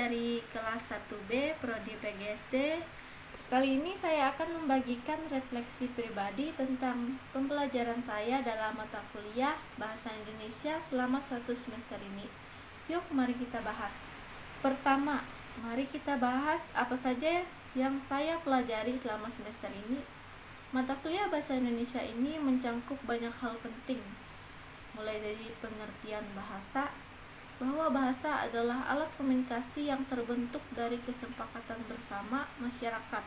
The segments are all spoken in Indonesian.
dari kelas 1B Prodi PGSD. Kali ini saya akan membagikan refleksi pribadi tentang pembelajaran saya dalam mata kuliah Bahasa Indonesia selama 1 semester ini. Yuk, mari kita bahas. Pertama, mari kita bahas apa saja yang saya pelajari selama semester ini. Mata kuliah Bahasa Indonesia ini mencangkup banyak hal penting, mulai dari pengertian bahasa, bahwa bahasa adalah alat komunikasi yang terbentuk dari kesepakatan bersama masyarakat.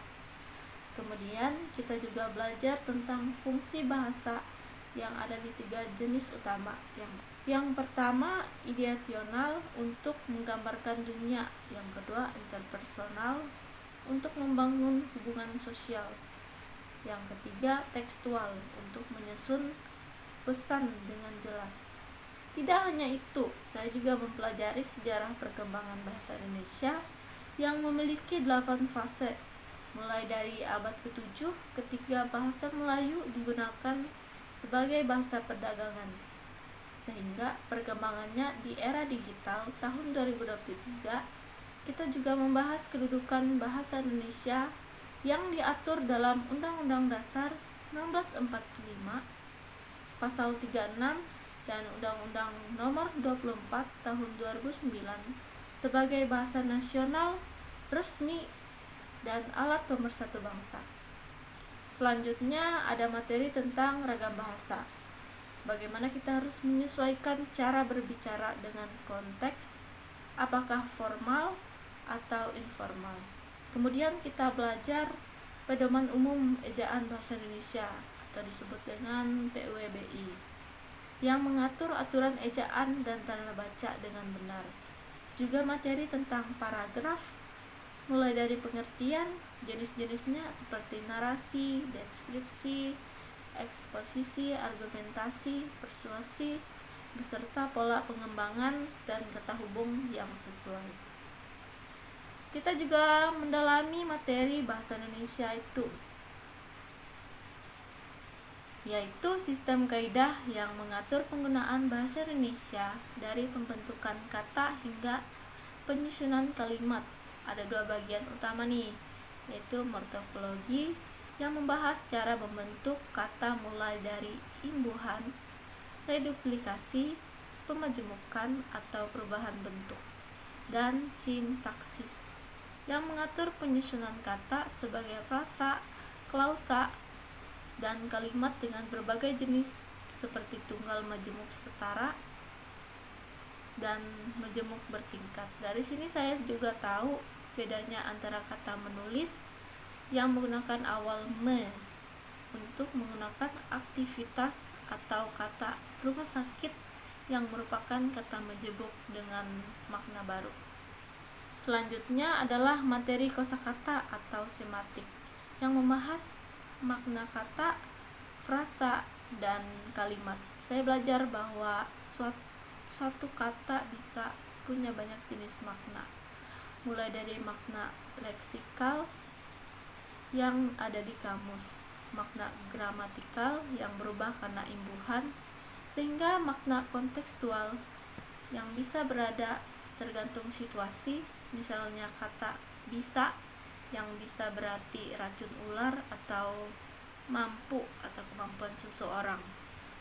Kemudian kita juga belajar tentang fungsi bahasa yang ada di 3 jenis utama. Yang pertama, ideasional untuk menggambarkan dunia. Yang kedua, interpersonal untuk membangun hubungan sosial. Yang ketiga, tekstual untuk menyusun pesan dengan jelas. Tidak hanya itu, saya juga mempelajari sejarah perkembangan bahasa Indonesia yang memiliki 8 fase, mulai dari abad ke-7 ketika bahasa Melayu digunakan sebagai bahasa perdagangan, sehingga perkembangannya di era digital tahun 2023. Kita juga membahas kedudukan bahasa Indonesia yang diatur dalam Undang-Undang Dasar 1945, Pasal 36, dan Undang-Undang Nomor 24 Tahun 2009 sebagai bahasa nasional, resmi, dan alat pemersatu bangsa. Selanjutnya ada materi tentang ragam bahasa. Bagaimana kita harus menyesuaikan cara berbicara dengan konteks, apakah formal atau informal. Kemudian kita belajar pedoman umum ejaan bahasa Indonesia atau disebut dengan PUEBI, yang mengatur aturan ejaan dan tanda baca dengan benar. Juga materi tentang paragraf, mulai dari pengertian, jenis-jenisnya seperti narasi, deskripsi, eksposisi, argumentasi, persuasi, beserta pola pengembangan dan kata hubung yang sesuai. Kita juga mendalami materi bahasa Indonesia itu, yaitu sistem kaidah yang mengatur penggunaan bahasa Indonesia dari pembentukan kata hingga penyusunan kalimat. Ada 2 bagian utama nih, yaitu morfologi yang membahas cara membentuk kata mulai dari imbuhan, reduplikasi, pemajemukan atau perubahan bentuk, dan sintaksis yang mengatur penyusunan kata sebagai frasa, klausa, dan kalimat dengan berbagai jenis seperti tunggal majemuk setara dan majemuk bertingkat. Dari sini saya juga tahu bedanya antara kata menulis yang menggunakan awal me untuk menggunakan aktivitas atau kata rumah sakit yang merupakan kata majemuk dengan makna baru. Selanjutnya adalah materi kosakata atau sematik yang membahas makna kata, frasa, dan kalimat. Saya belajar bahwa suatu kata bisa punya banyak jenis makna, mulai dari makna leksikal yang ada di kamus, makna gramatikal yang berubah karena imbuhan, sehingga makna kontekstual yang bisa berada tergantung situasi. Misalnya kata bisa yang bisa berarti racun ular atau mampu atau kemampuan seseorang.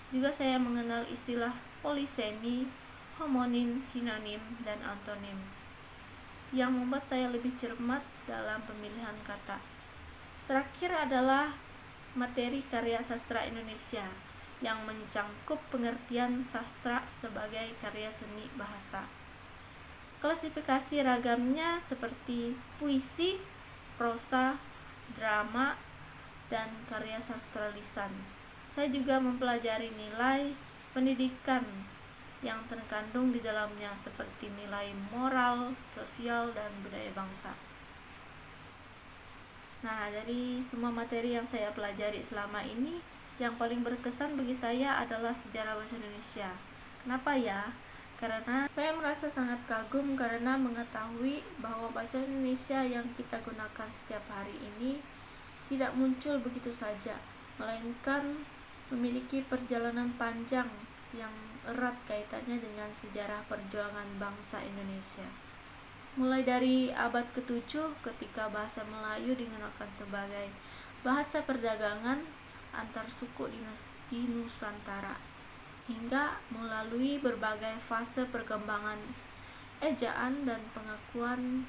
Juga saya mengenal istilah polisemi, homonim, sinonim, dan antonim yang membuat saya lebih cermat dalam pemilihan kata. Terakhir adalah materi karya sastra Indonesia yang mencangkup pengertian sastra sebagai karya seni bahasa. Klasifikasi ragamnya seperti puisi, prosa, drama, dan karya sastra lisan. Saya juga mempelajari nilai pendidikan yang terkandung di dalamnya seperti nilai moral, sosial, dan budaya bangsa. Nah, dari semua materi yang saya pelajari selama ini, yang paling berkesan bagi saya adalah sejarah bahasa Indonesia. Kenapa ya? Karena saya merasa sangat kagum karena mengetahui bahwa bahasa Indonesia yang kita gunakan setiap hari ini tidak muncul begitu saja, melainkan memiliki perjalanan panjang yang erat kaitannya dengan sejarah perjuangan bangsa Indonesia. mulai dari abad ke-7 ketika bahasa Melayu digunakan sebagai bahasa perdagangan antar suku di Nusantara, hingga melalui berbagai fase perkembangan ejaan dan pengakuan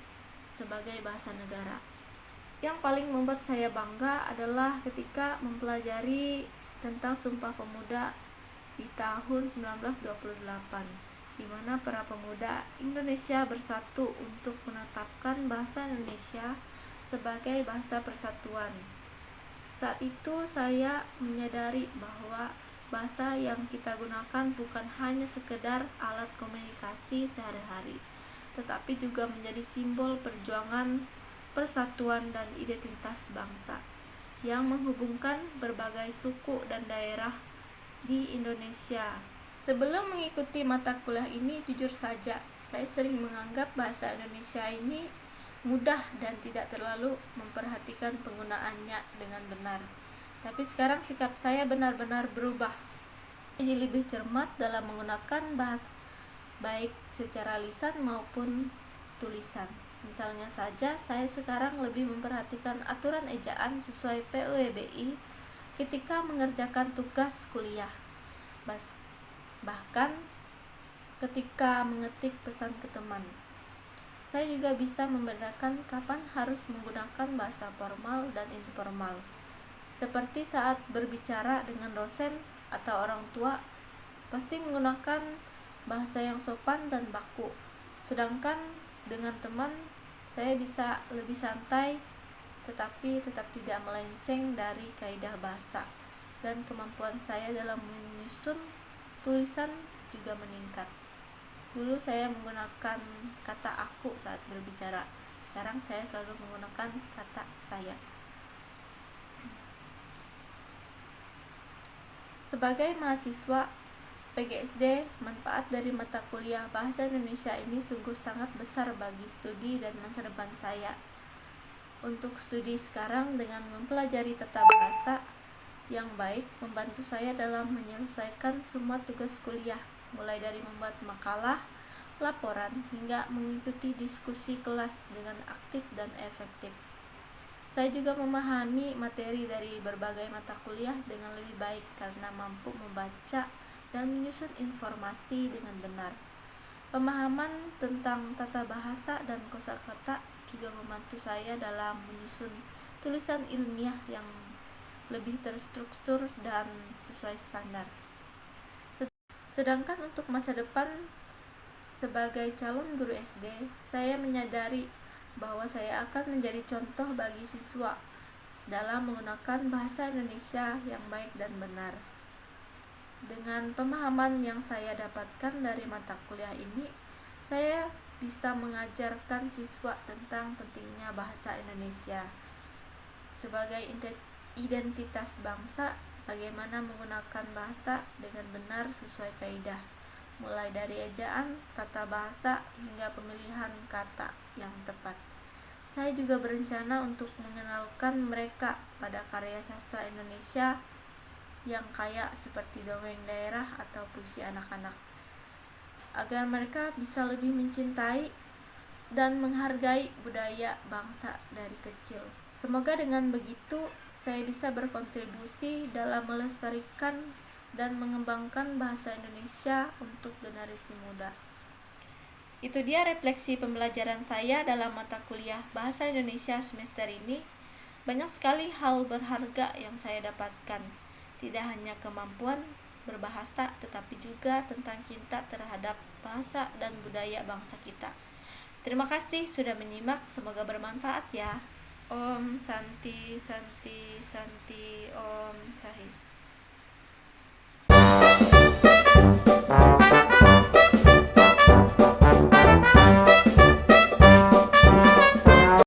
sebagai bahasa negara. Yang paling membuat saya bangga adalah ketika mempelajari tentang Sumpah Pemuda di tahun 1928, di mana para pemuda Indonesia bersatu untuk menetapkan bahasa Indonesia sebagai bahasa persatuan. Saat itu saya menyadari bahwa bahasa yang kita gunakan bukan hanya sekedar alat komunikasi sehari-hari, tetapi juga menjadi simbol perjuangan, persatuan, dan identitas bangsa yang menghubungkan berbagai suku dan daerah di Indonesia. Sebelum mengikuti mata kuliah ini, jujur saja, saya sering menganggap bahasa Indonesia ini mudah dan tidak terlalu memperhatikan penggunaannya dengan benar. Tapi sekarang sikap saya benar-benar berubah. Jadi lebih cermat dalam menggunakan bahasa, baik secara lisan maupun tulisan. Misalnya saja, saya sekarang lebih memperhatikan aturan ejaan sesuai PUEBI ketika mengerjakan tugas kuliah. Bahkan ketika mengetik pesan ke teman. Saya juga bisa membedakan kapan harus menggunakan bahasa formal dan informal. Seperti saat berbicara dengan dosen atau orang tua, pasti menggunakan bahasa yang sopan dan baku. Sedangkan dengan teman, saya bisa lebih santai, tetapi tetap tidak melenceng dari kaidah bahasa. Dan kemampuan saya dalam menyusun tulisan juga meningkat. Dulu saya menggunakan kata aku saat berbicara. Sekarang saya selalu menggunakan kata saya. Sebagai mahasiswa PGSD, manfaat dari mata kuliah Bahasa Indonesia ini sungguh sangat besar bagi studi dan masa depan saya. Untuk studi sekarang dengan mempelajari tata bahasa yang baik membantu saya dalam menyelesaikan semua tugas kuliah, mulai dari membuat makalah, laporan, hingga mengikuti diskusi kelas dengan aktif dan efektif. Saya juga memahami materi dari berbagai mata kuliah dengan lebih baik karena mampu membaca dan menyusun informasi dengan benar. Pemahaman tentang tata bahasa dan kosakata juga membantu saya dalam menyusun tulisan ilmiah yang lebih terstruktur dan sesuai standar. Sedangkan untuk masa depan sebagai calon guru SD, saya menyadari bahwa saya akan menjadi contoh bagi siswa dalam menggunakan bahasa Indonesia yang baik dan benar. Dengan pemahaman yang saya dapatkan dari mata kuliah ini, saya bisa mengajarkan siswa tentang pentingnya bahasa Indonesia sebagai identitas bangsa, bagaimana menggunakan bahasa dengan benar sesuai kaidah, mulai dari ejaan, tata bahasa, hingga pemilihan kata yang tepat. Saya juga berencana untuk mengenalkan mereka pada karya sastra Indonesia yang kaya seperti dongeng daerah atau puisi anak-anak, agar mereka bisa lebih mencintai dan menghargai budaya bangsa dari kecil. Semoga dengan begitu saya bisa berkontribusi dalam melestarikan dan mengembangkan bahasa Indonesia untuk generasi muda. Itu dia refleksi pembelajaran saya dalam mata kuliah Bahasa Indonesia semester ini. Banyak sekali hal berharga yang saya dapatkan. Tidak hanya kemampuan berbahasa, tetapi juga tentang cinta terhadap bahasa dan budaya bangsa kita. Terima kasih sudah menyimak, semoga bermanfaat ya. Om Santi Santi Santi Om Sahid.